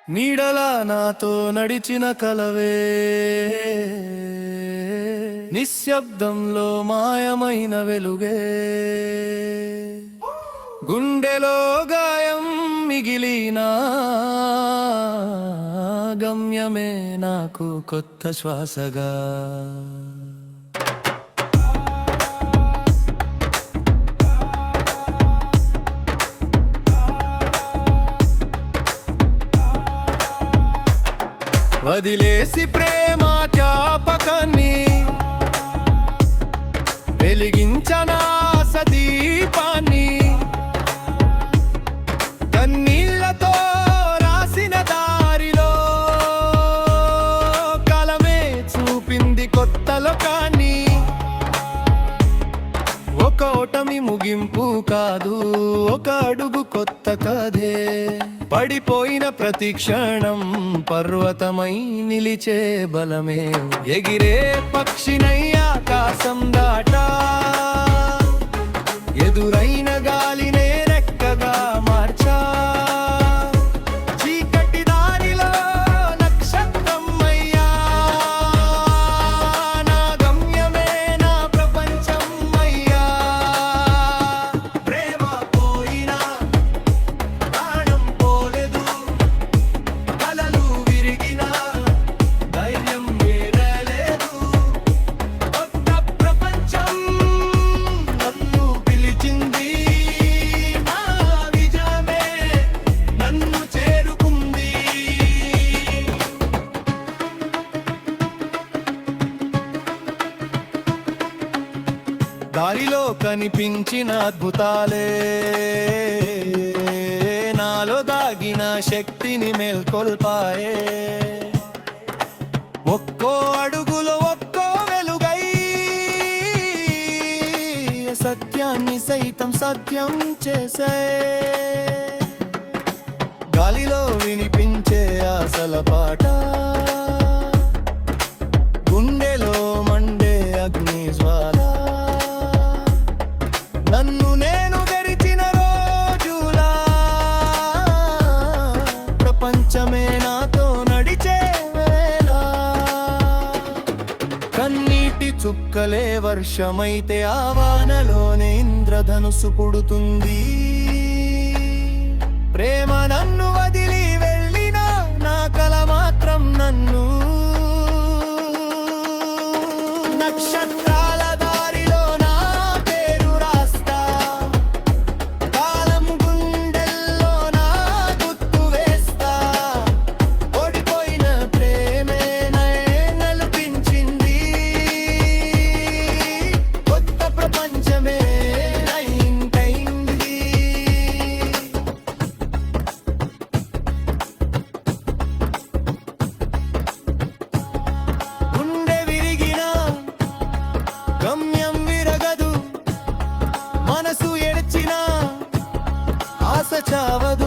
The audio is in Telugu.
నీడలా నాతో నడిచిన కలవే నిశ్శబ్దంలో మాయమైన వెలుగే గుండెలో గాయం మిగిలిన గమ్యమే నాకు కొత్త శ్వాసగా వదిలేసి ప్రేమ జ్ఞాపకాన్ని వెలిగించనా దీపాన్ని కన్నీళ్లతో రాసిన దారిలో కలమే చూపింది కొత్త లోకాన్ని ఒక ఓటమి ముగింపు కాదు, ఒక అడుగు కొత్త కథే. పడిపోయిన ప్రతి క్షణం పర్వతమై నిలిచే బలమే. ఎగిరే పక్షినై ఆకాశం దాటా ఎదురైన గాలినే రెక్కగా మార్చా. చీకటి దారిలో నక్షత్రం అయ్యా, నా గమ్యమే నా ప్రపంచం అయ్యా. ప్రేమ పోయినా ప్రాణం పోలేదు, కలలు విరిగినా ధైర్యం వేరలేదు. కొత్త ప్రపంచం నన్ను పిలిచింది, నా విజయమే నన్ను చేరుకుంది. దారిలో కనిపించిన అద్భుతాలే నాలో దాగిన శక్తిని మేల్కొల్పాయే. ఒక్కో అడుగులో ఒక్కో వెలుగై సత్యాన్ని సైతం సత్యం చేసే. గాలిలో వినిపించే ఆశల పాట, గుండెలో మండే అగ్ని జ్వాల. నన్ను నేను తెరిచిన రోజులా ప్రపంచమే నాతో నడిచే వేళ. కన్నీటి చుక్కలే వర్షమైతే ఆ వానలోనే ఇంద్రధనుసు పుడుతుంది. ప్రేమ నన్ను వదిలి వెళ్ళిన నా కల మాత్రం నన్ను నక్షత్రాల దారిలో నా పేరు రాస్తా. కాలం గుండెల్లో నా గుర్తు వేస్తా. ఓడిపోయిన ప్రేమే నలిపించింది, కొత్త ప్రపంచమే నయింటైంది. గుండె విరిగిన గమ్యం విరగదు, మనసు ఎడిచిన ఆశ చావదు.